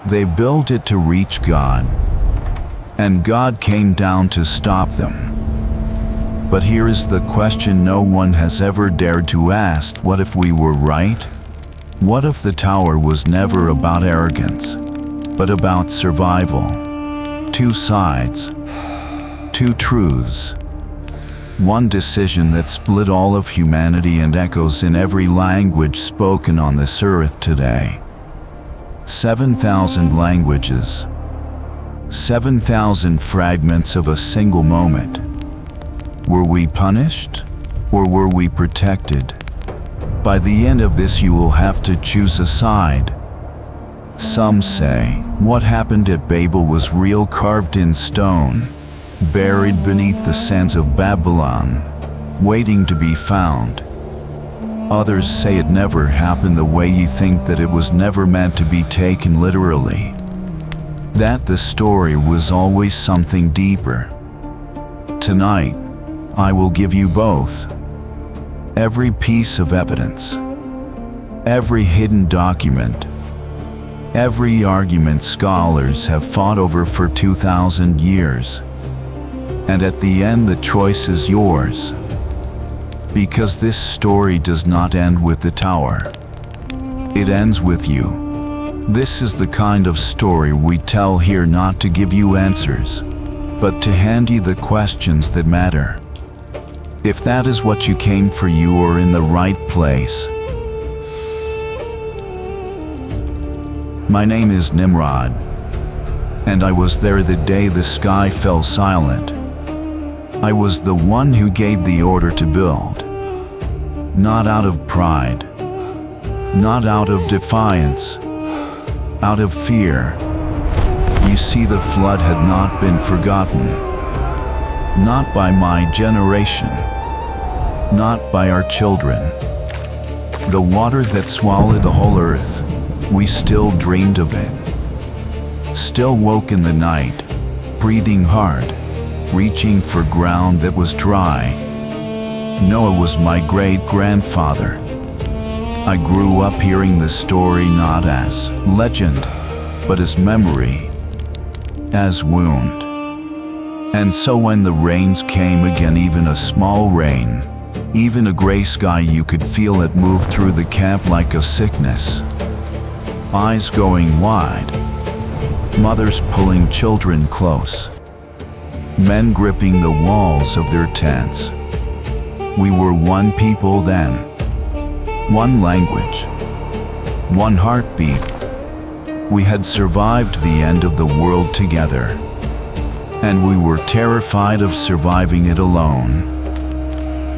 They built it to reach God, and God came down to stop them. But here is the question no one has ever dared to ask: what if we were right? What if the tower was never about arrogance, but about survival? Two sides, two truths, one decision that split all of humanity and echoes in every language spoken on this earth today. 7,000 languages, 7,000 fragments of a single moment. Were we punished, or were we protected? By the end of this, you will have to choose a side. Some say what happened at Babel was real, carved in stone, buried beneath the sands of Babylon, waiting to be found. Others say it never happened the way you think, that it was never meant to be taken literally, that the story was always something deeper. Tonight, I will give you both. Every piece of evidence, every hidden document, every argument scholars have fought over for 2,000 years. And at the end, the choice is yours. Because this story does not end with the tower. It ends with you. This is the kind of story we tell here, not to give you answers, but to hand you the questions that matter. If that is what you came for, you are in the right place. My name is Nimrod, and I was there the day the sky fell silent. I was the one who gave the order to build. Not out of pride, not out of defiance, out of fear. You see, the flood had not been forgotten. Not by my generation, not by our children. The water that swallowed the whole earth, we still dreamed of it. Still woke in the night, breathing hard, reaching for ground that was dry. Noah was my great-grandfather. I grew up hearing the story not as legend, but as memory, as wound. And so when the rains came again, even a small rain, even a gray sky, you could feel it move through the camp like a sickness. Eyes going wide, mothers pulling children close, men gripping the walls of their tents. We were one people then, one language, one heartbeat. We had survived the end of the world together, and we were terrified of surviving it alone.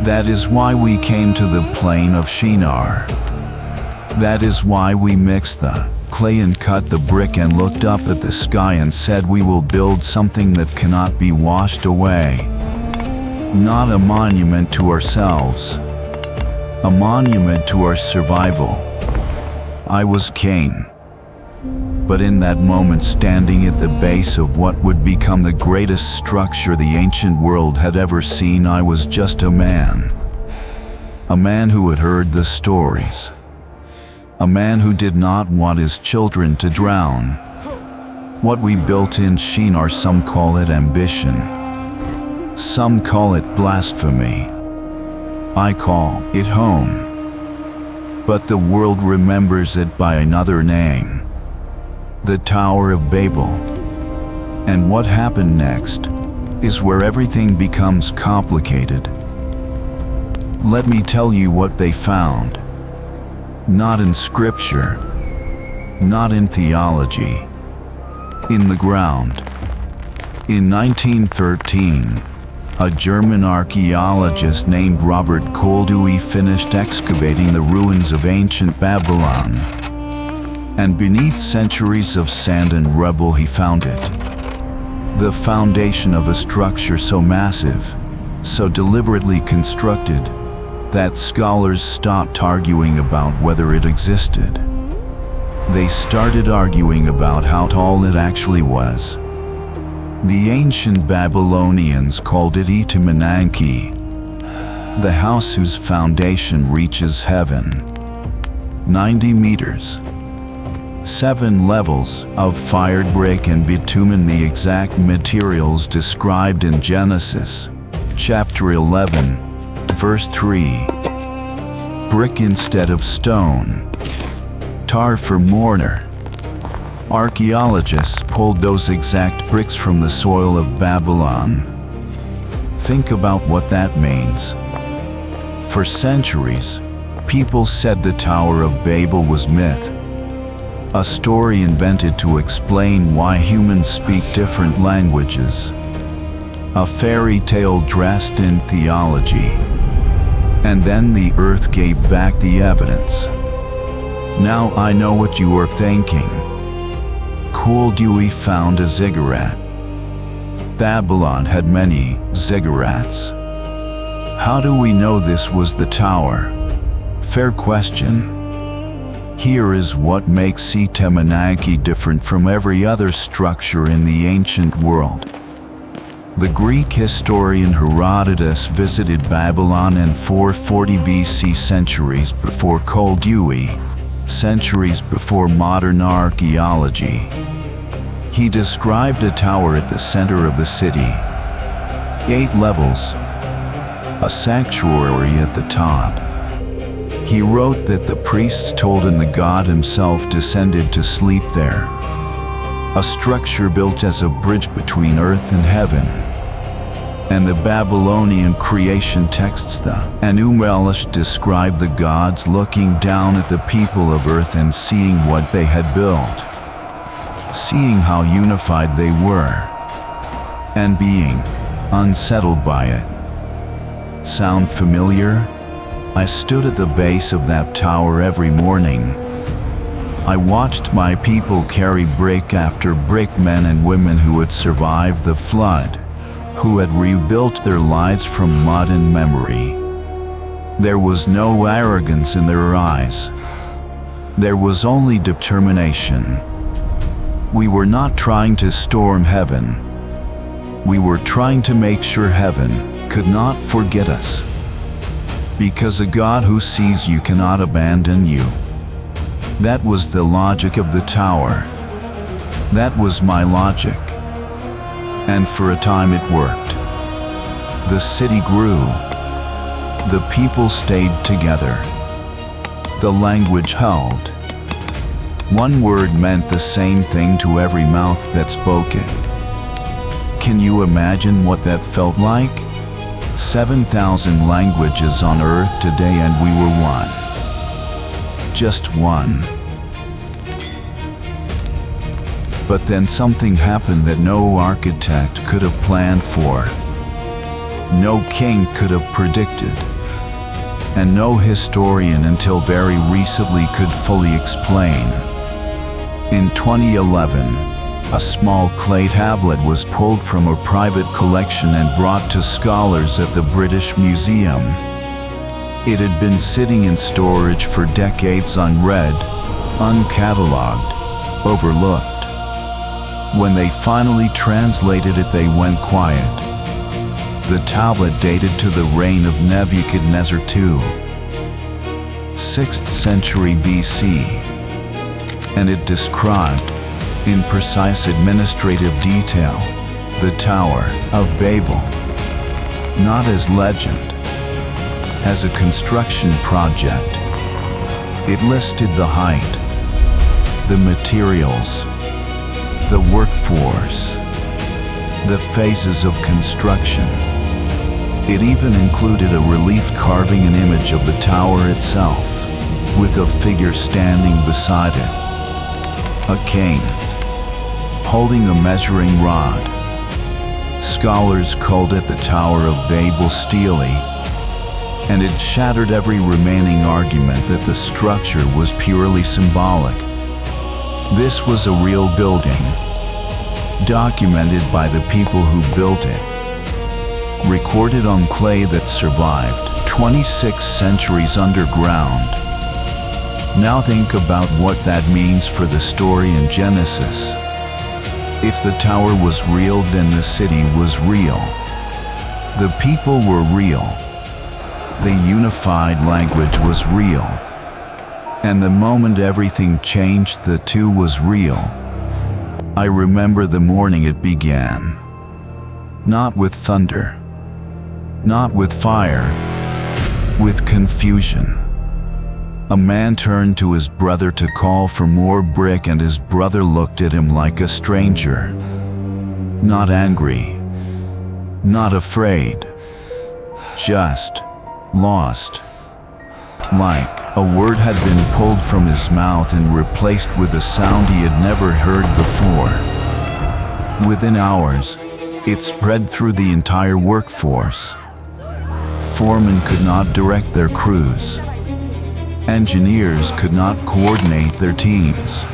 That is why we came to the plain of Shinar. That is why we mixed the clay and cut the brick and looked up at the sky and said, we will build something that cannot be washed away. Not a monument to ourselves, a monument to our survival. I was king. But in that moment, standing at the base of what would become the greatest structure the ancient world had ever seen, I was just a man. A man who had heard the stories. A man who did not want his children to drown. What we built in Shinar, some call it ambition. Some call it blasphemy. I call it home. But the world remembers it by another name. The Tower of Babel. And what happened next is where everything becomes complicated. Let me tell you what they found. Not in scripture, not in theology, in the ground. In 1913, a German archaeologist named Robert Koldewey finished excavating the ruins of ancient Babylon. And beneath centuries of sand and rubble, he found it. The foundation of a structure so massive, so deliberately constructed, that scholars stopped arguing about whether it existed. They started arguing about how tall it actually was. The ancient Babylonians called it Etemenanki, the house whose foundation reaches heaven. 90 meters. 7 levels of fired brick and bitumen, the exact materials described in Genesis, chapter 11, verse 3. Brick instead of stone. Tar for mortar. Archaeologists pulled those exact bricks from the soil of Babylon. Think about what that means. For centuries, people said the Tower of Babel was myth, a story invented to explain why humans speak different languages, a fairy tale dressed in theology. And then the earth gave back the evidence. Now I know what you are thinking. Cool, Dewey found a ziggurat. Babylon had many ziggurats. How do we know this was the tower? Fair question. Here is what makes Etemenanki different from every other structure in the ancient world. The Greek historian Herodotus visited Babylon in 440 BC, centuries before Cole Dewey, centuries before modern archaeology. He described a tower at the center of the city, 8 levels, a sanctuary at the top. He wrote that the priests told him the god himself descended to sleep there, a structure built as a bridge between earth and heaven. And the Babylonian creation texts, the Enumelish, describe the gods looking down at the people of earth and seeing what they had built, seeing how unified they were, and being unsettled by it. Sound familiar? I stood at the base of that tower every morning. I watched my people carry brick after brick, men and women who had survived the flood, who had rebuilt their lives from mud and memory. There was no arrogance in their eyes. There was only determination. We were not trying to storm heaven. We were trying to make sure heaven could not forget us. Because a God who sees you cannot abandon you. That was the logic of the tower. That was my logic. And for a time it worked. The city grew. The people stayed together. The language held. One word meant the same thing to every mouth that spoke it. Can you imagine what that felt like? 7,000 languages on earth today, and we were one. Just one. But then something happened that no architect could have planned for, no king could have predicted, and no historian until very recently could fully explain. In 2011, a small clay tablet was pulled from a private collection and brought to scholars at the British Museum. It had been sitting in storage for decades, unread, uncatalogued, overlooked. When they finally translated it, they went quiet. The tablet dated to the reign of Nebuchadnezzar II, 6th century BC, and it described, in precise administrative detail, the Tower of Babel, not as legend, as a construction project. It listed the height, the materials, the workforce, the phases of construction. It even included a relief carving an image of the tower itself, with a figure standing beside it, a king, holding a measuring rod. Scholars called it the Tower of Babel steely, and it shattered every remaining argument that the structure was purely symbolic. This was a real building, documented by the people who built it, recorded on clay that survived 26 centuries underground. Now think about what that means for the story in Genesis. If the tower was real, then the city was real. The people were real. The unified language was real. And the moment everything changed, the two was real. I remember the morning it began. Not with thunder, not with fire, with confusion. A man turned to his brother to call for more brick, and his brother looked at him like a stranger. Not angry, not afraid, just lost. Like a word had been pulled from his mouth and replaced with a sound he had never heard before. Within hours, it spread through the entire workforce. Foremen could not direct their crews. Engineers could not coordinate their teams.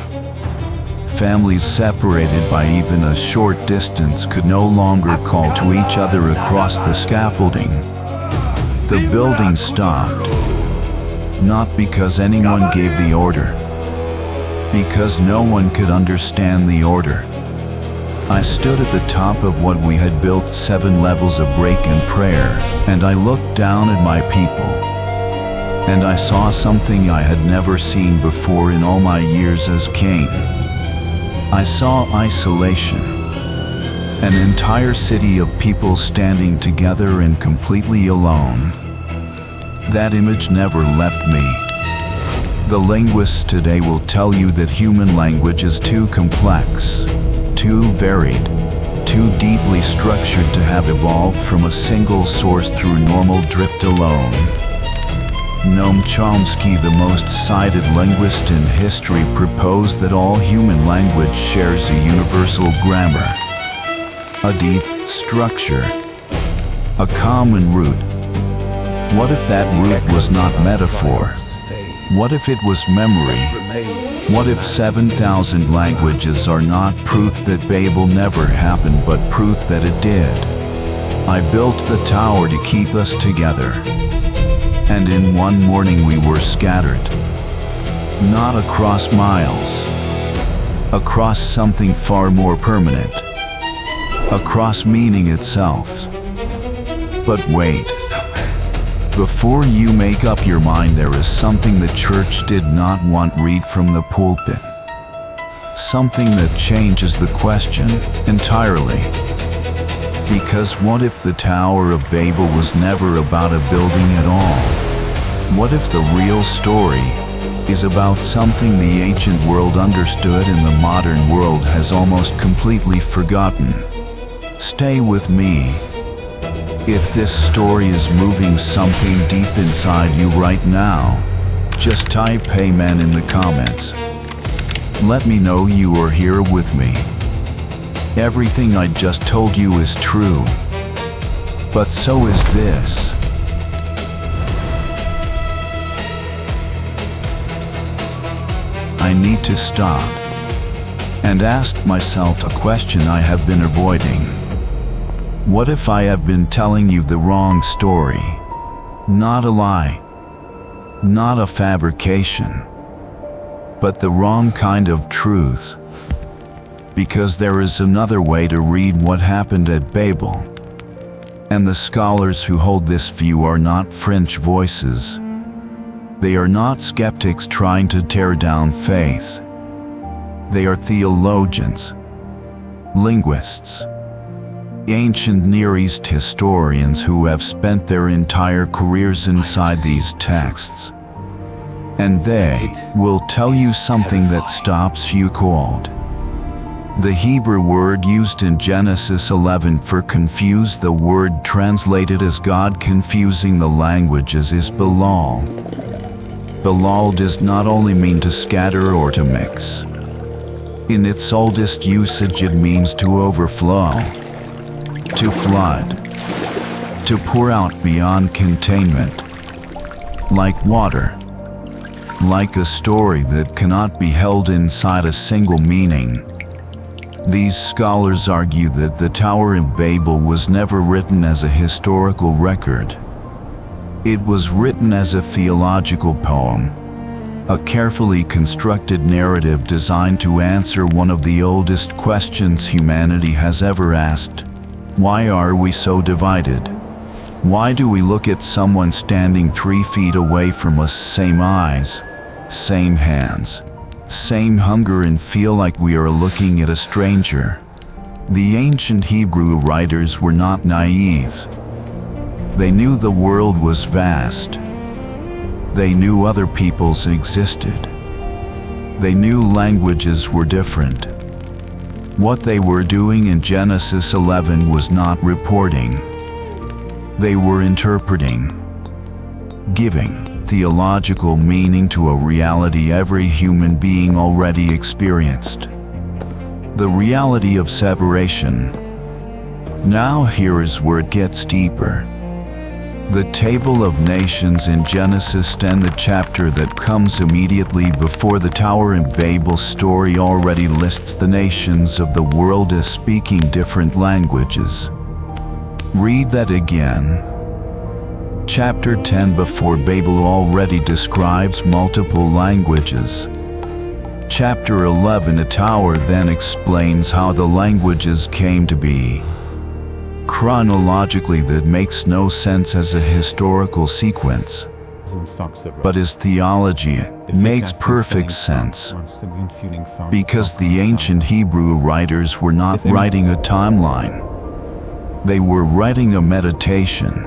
Families separated by even a short distance could no longer call to each other across the scaffolding. The building stopped, not because anyone gave the order, because no one could understand the order. I stood at the top of what we had built, 7 levels of break and prayer, and I looked down at my people. And I saw something I had never seen before in all my years as king. I saw isolation. An entire city of people standing together and completely alone. That image never left me. The linguists today will tell you that human language is too complex, too varied, too deeply structured to have evolved from a single source through normal drift alone. Noam Chomsky, the most cited linguist in history, proposed that all human language shares a universal grammar, a deep structure, a common root. What if that root was not metaphor? What if it was memory? What if 7,000 languages are not proof that Babel never happened, but proof that it did? I built the tower to keep us together. And in one morning we were scattered. Not across miles. Across something far more permanent. Across meaning itself. But wait. Before you make up your mind, there is something the church did not want read from the pulpit. Something that changes the question entirely. Because what if the Tower of Babel was never about a building at all? What if the real story is about something the ancient world understood and the modern world has almost completely forgotten? Stay with me. If this story is moving something deep inside you right now, just type "Amen" in the comments. Let me know you are here with me. Everything I just told you is true, but so is this. I need to stop and ask myself a question I have been avoiding. What if I have been telling you the wrong story? Not a lie, not a fabrication, but the wrong kind of truth. Because there is another way to read what happened at Babel. And the scholars who hold this view are not French voices. They are not skeptics trying to tear down faith. They are theologians, linguists, ancient Near East historians who have spent their entire careers inside these texts. And they will tell you something that stops you cold. The Hebrew word used in Genesis 11 for confuse, the word translated as God confusing the languages, is Balal. Balal does not only mean to scatter or to mix. In its oldest usage it means to overflow, to flood, to pour out beyond containment, like water, like a story that cannot be held inside a single meaning. These scholars argue that the Tower of Babel was never written as a historical record. It was written as a theological poem, a carefully constructed narrative designed to answer one of the oldest questions humanity has ever asked. Why are we so divided? Why do we look at someone standing 3 feet away from us, same eyes, same hands, same hunger, and feel like we are looking at a stranger. The ancient Hebrew writers were not naive. They knew the world was vast. They knew other peoples existed. They knew languages were different. What they were doing in Genesis 11 was not reporting. They were interpreting, giving theological meaning to a reality every human being already experienced. The reality of separation. Now here is where it gets deeper. The Table of Nations in Genesis 10, the chapter that comes immediately before the Tower in Babel story, already lists the nations of the world as speaking different languages. Read that again. Chapter 10 before Babel already describes multiple languages. Chapter 11, the Tower, then explains how the languages came to be. Chronologically, that makes no sense as a historical sequence, but as theology, it makes perfect sense, because the ancient Hebrew writers were not writing a timeline. They were writing a meditation,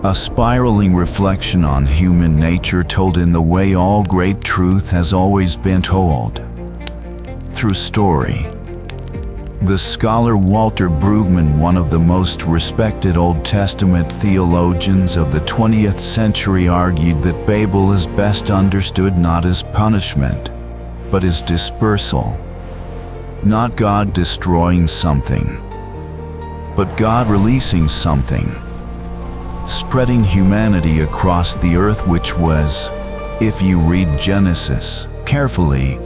a spiraling reflection on human nature told in the way all great truth has always been told, through story. The scholar Walter Brueggemann, one of the most respected Old Testament theologians of the 20th century, argued that Babel is best understood not as punishment, but as dispersal. Not God destroying something, but God releasing something, spreading humanity across the earth, which was, if you read Genesis carefully,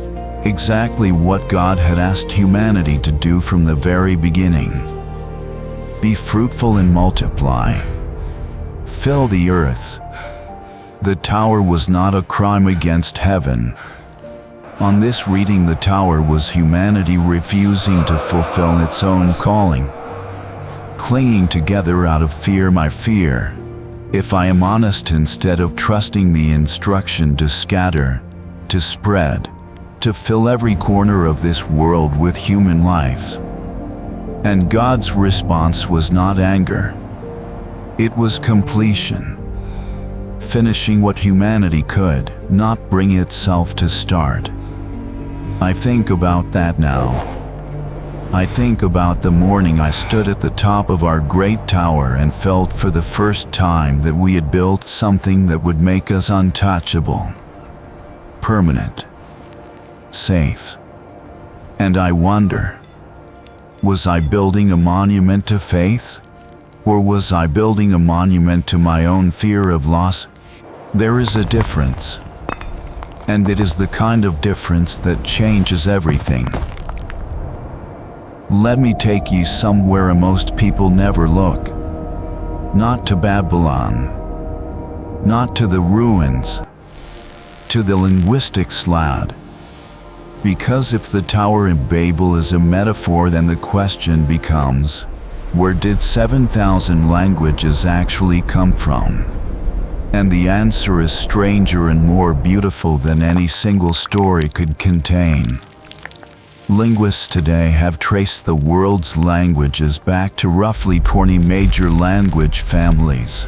exactly what God had asked humanity to do from the very beginning. Be fruitful and multiply. Fill the earth. The tower was not a crime against heaven. On this reading, the tower was humanity refusing to fulfill its own calling, clinging together out of fear. My fear, if I am honest, instead of trusting the instruction to scatter, to spread, to fill every corner of this world with human life. And God's response was not anger. It was completion. Finishing what humanity could not bring itself to start. I think about that now. I think about the morning I stood at the top of our great tower and felt for the first time that we had built something that would make us untouchable, permanent, safe. And I wonder, was I building a monument to faith? Or was I building a monument to my own fear of loss? There is a difference. And it is the kind of difference that changes everything. Let me take you somewhere most people never look. Not to Babylon. Not to the ruins. To the linguistic slad. Because if the Tower in Babel is a metaphor, then the question becomes, where did 7,000 languages actually come from? And the answer is stranger and more beautiful than any single story could contain. Linguists today have traced the world's languages back to roughly 20 major language families: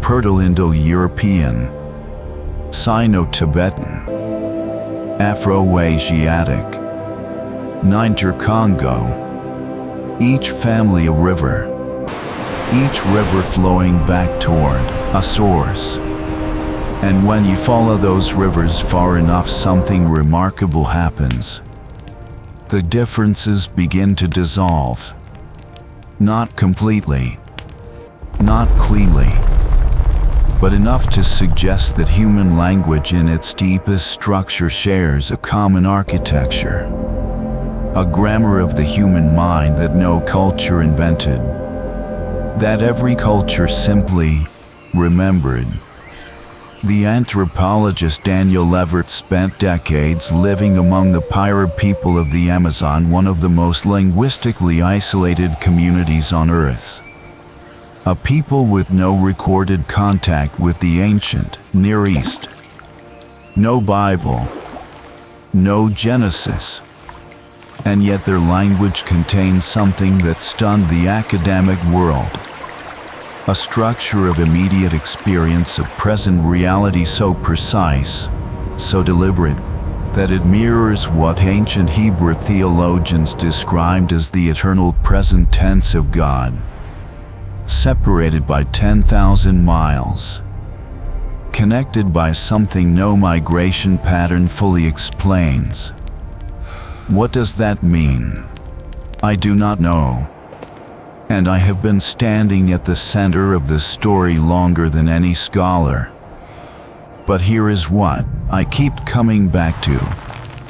Proto-Indo-European, Sino-Tibetan, Afro-Asiatic, Niger-Congo, each family a river, each river flowing back toward a source. And when you follow those rivers far enough, something remarkable happens. The differences begin to dissolve. Not completely, not cleanly, but enough to suggest that human language in its deepest structure shares a common architecture, a grammar of the human mind that no culture invented, that every culture simply remembered. The anthropologist Daniel Leverett spent decades living among the Pira people of the Amazon, one of the most linguistically isolated communities on Earth. A people with no recorded contact with the ancient Near East. no Bible, no Genesis. And yet their language contains something that stunned the academic world. A structure of immediate experience of present reality so precise, so deliberate, that it mirrors what ancient Hebrew theologians described as the eternal present tense of God, separated by 10,000 miles, connected by something no migration pattern fully explains. What does that mean? I do not know. And I have been standing at the center of the story longer than any scholar. But here is what I keep coming back to.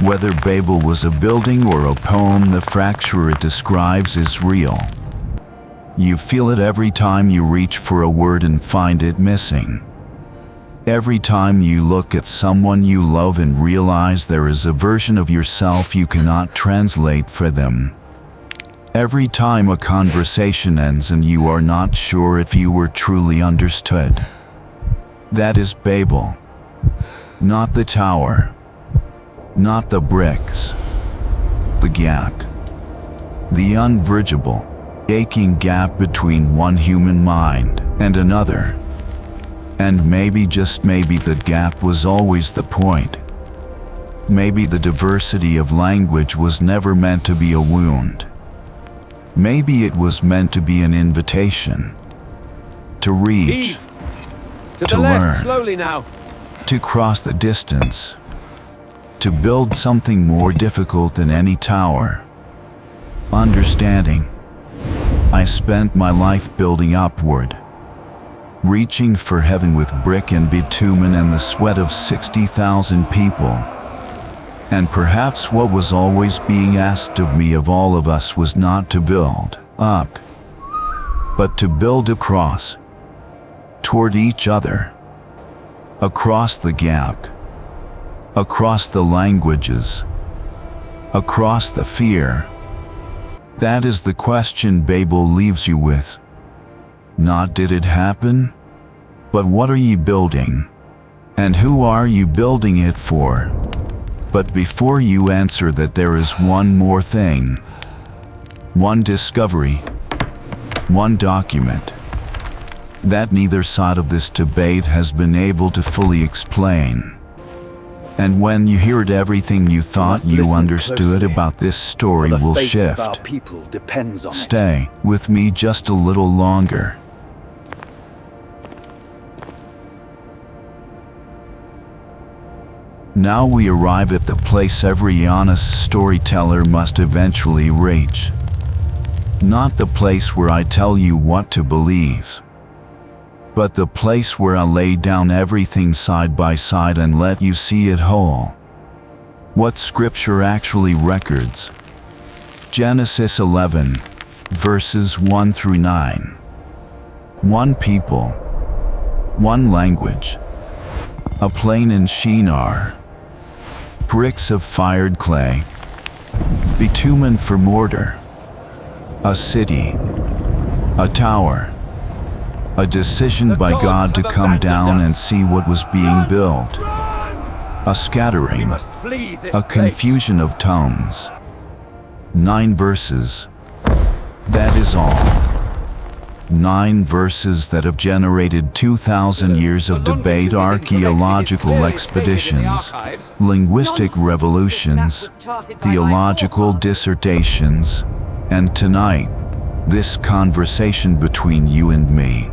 Whether Babel was a building or a poem, the fracture it describes is real. You feel it every time you reach for a word and find it missing. Every time you look at someone you love and realize there is a version of yourself you cannot translate for them. Every time a conversation ends and you are not sure if you were truly understood. That is Babel. Not the tower. Not the bricks. The gap. The unbridgeable, aching gap between one human mind and another. And maybe, just maybe, that gap was always the point. Maybe the diversity of language was never meant to be a wound. Maybe it was meant to be an invitation. To reach. To learn. Slowly now. To cross the distance. To build something more difficult than any tower. Understanding. I spent my life building upward, reaching for heaven with brick and bitumen and the sweat of 60,000 people. And perhaps what was always being asked of me, of all of us, was not to build up, but to build across, toward each other, across the gap, across the languages, across the fear. That is the question Babel leaves you with. Not did it happen, but what are you building? And who are you building it for? But before you answer that, there is one more thing. One discovery. One document. That neither side of this debate has been able to fully explain. And when you hear it, everything you thought you understood about this story will shift. Our people depends on Stay with me just a little longer. Now we arrive at the place every honest storyteller must eventually reach. Not the place where I tell you what to believe, but the place where I lay down everything side by side and let you see it whole. What Scripture actually records. Genesis 11, verses 1 through 9. One people, one language, a plain in Shinar, bricks of fired clay, bitumen for mortar, a city, a tower, a decision by God to come down and see what was being built, a scattering, a confusion of tongues. 9 verses. That is all. 9 verses that have generated 2,000 years of debate, archaeological expeditions, linguistic revolutions, theological dissertations, and tonight, this conversation between you and me.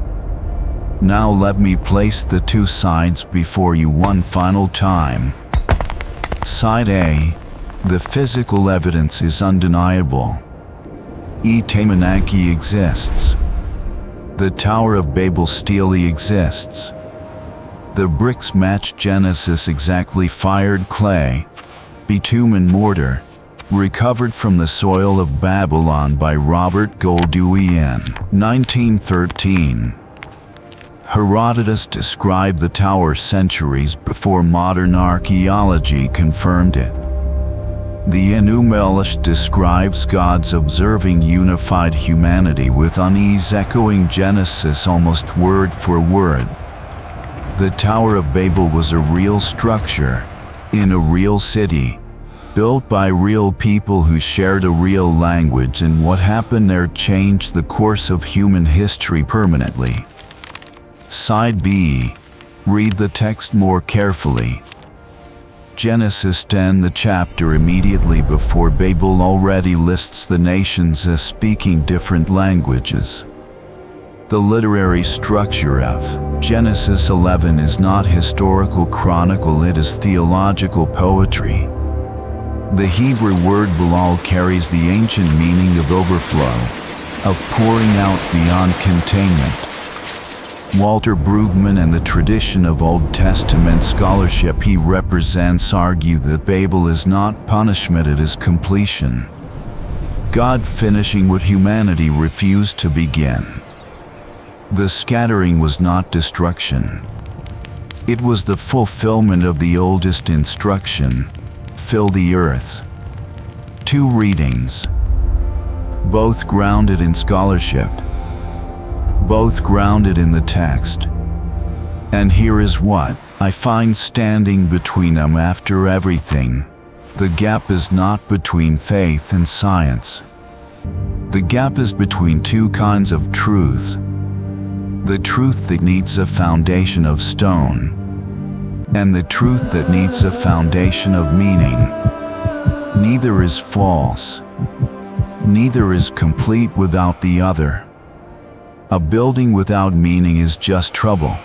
Now let me place the two sides before you one final time. Side A, the physical evidence is undeniable. Etemenanki exists. The Tower of Babel still exists. The bricks match Genesis exactly. Fired clay, bitumen mortar, recovered from the soil of Babylon by Robert Goldewey in 1913. Herodotus described the tower centuries before modern archaeology confirmed it. The Enumelech describes God's observing unified humanity with unease, echoing Genesis almost word for word. The Tower of Babel was a real structure, in a real city, built by real people who shared a real language, and what happened there changed the course of human history permanently. Side B. Read the text more carefully. Genesis 10, the chapter immediately before Babel, already lists the nations as speaking different languages. The literary structure of Genesis 11 is not historical chronicle, it is theological poetry. The Hebrew word balal carries the ancient meaning of overflow, of pouring out beyond containment. Walter Brueggemann and the tradition of Old Testament scholarship he represents argue that Babel is not punishment, it is completion. God finishing what humanity refused to begin. The scattering was not destruction. It was the fulfillment of the oldest instruction, fill the earth. 2 readings, both grounded in scholarship, both grounded in the text. And here is what I find standing between them after everything. The gap is not between faith and science. The gap is between 2 kinds of truth. The truth that needs a foundation of stone, and the truth that needs a foundation of meaning. Neither is false. Neither is complete without the other. A building without meaning is just trouble.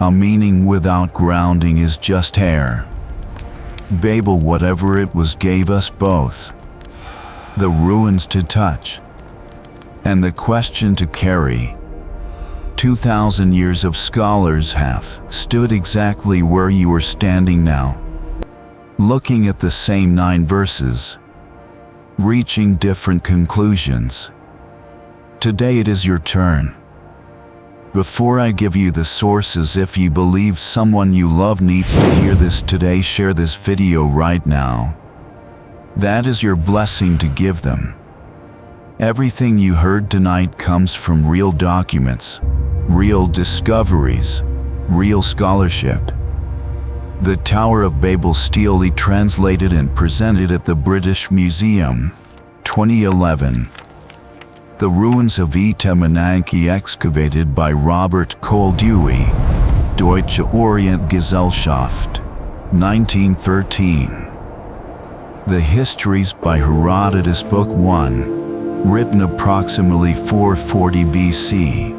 A meaning without grounding is just air. Babel, whatever it was, gave us both. The ruins to touch, and the question to carry. 2,000 years of scholars have stood exactly where you are standing now, looking at the same 9 verses, reaching different conclusions. Today it is your turn. Before I give you the sources, if you believe someone you love needs to hear this today, share this video right now. That is your blessing to give them. Everything you heard tonight comes from real documents, real discoveries, real scholarship. The Tower of Babel, steelly translated and presented at the British Museum, 2011. The ruins of Etemenanki, excavated by Robert Koldewey, Deutsche Orientgesellschaft, 1913. The Histories by Herodotus, Book 1, written approximately 440 BC.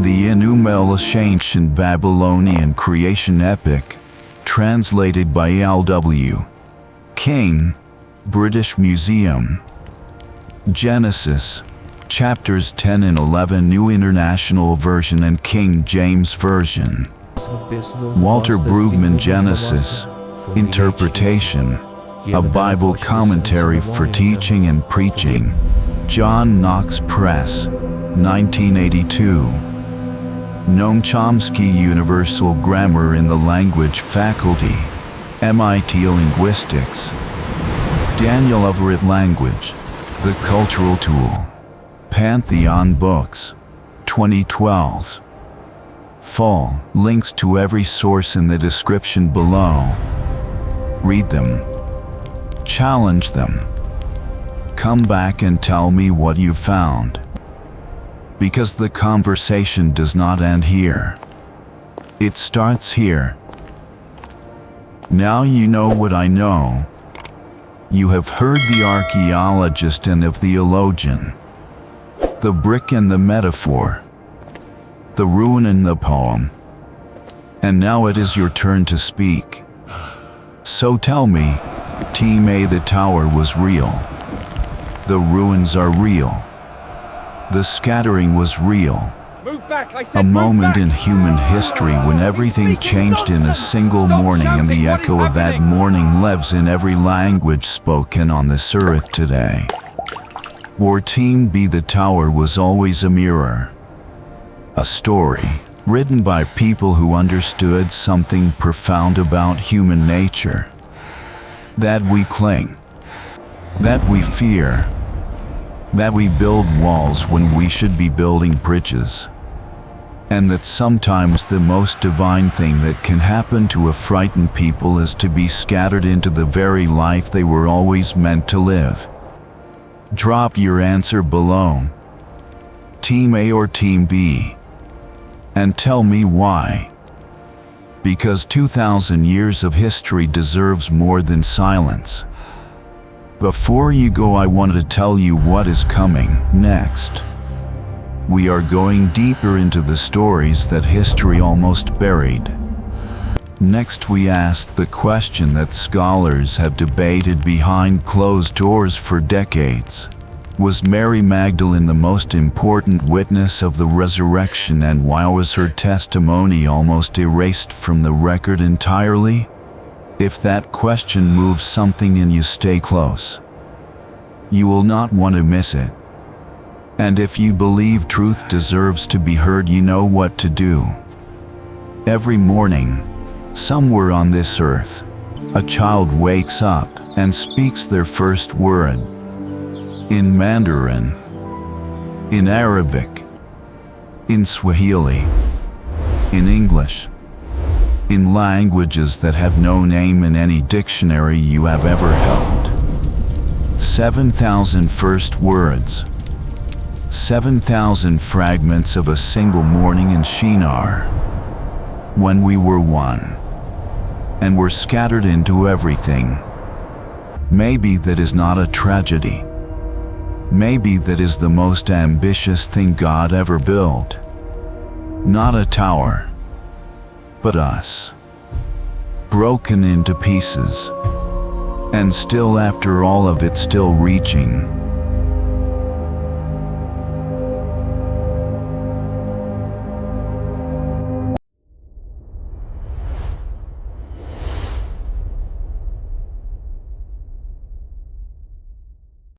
The Enumeratus, ancient Babylonian creation epic, translated by L.W. King, British Museum. Genesis, chapters 10 and 11, New International Version and King James Version. Walter Brueggemann, Genesis, Interpretation, a Bible commentary for teaching and preaching. John Knox Press, 1982. Noam Chomsky, Universal Grammar in the Language Faculty, MIT Linguistics. Daniel Everett, Language, The Cultural Tool, Pantheon Books, 2012. Full links to every source in the description below. Read them. Challenge them. Come back and tell me what you found. Because the conversation does not end here. It starts here. Now you know what I know. You have heard the archaeologist and the theologian, the brick and the metaphor, the ruin and the poem. And now it is your turn to speak. So tell me, Team A, the tower was real. The ruins are real. The scattering was real. A moment in human history when everything changed in a single morning, and the echo of that morning lives in every language spoken on this earth today. Or Team B, the tower was always a mirror. A story written by people who understood something profound about human nature. That we cling, that we fear, that we build walls when we should be building bridges. and that sometimes the most divine thing that can happen to a frightened people is to be scattered into the very life they were always meant to live. Drop your answer below, Team A or Team B, and tell me why. Because 2,000 years of history deserves more than silence. Before you go, I wanted to tell you what is coming next. We are going deeper into the stories that history almost buried. Next, we asked the question that scholars have debated behind closed doors for decades. Was Mary Magdalene the most important witness of the resurrection, and why was her testimony almost erased from the record entirely? If that question moves something in you, stay close. You will not want to miss it. And if you believe truth deserves to be heard, you know what to do. Every morning, somewhere on this earth, a child wakes up and speaks their first word. In Mandarin, in Arabic, in Swahili, in English, in languages that have no name in any dictionary you have ever held. 7,000 first words. 7,000 fragments of a single morning in Shinar, when we were one, and were scattered into everything. Maybe that is not a tragedy. Maybe that is the most ambitious thing God ever built. Not a tower, but us. Broken into pieces. And still, after all of it, still reaching.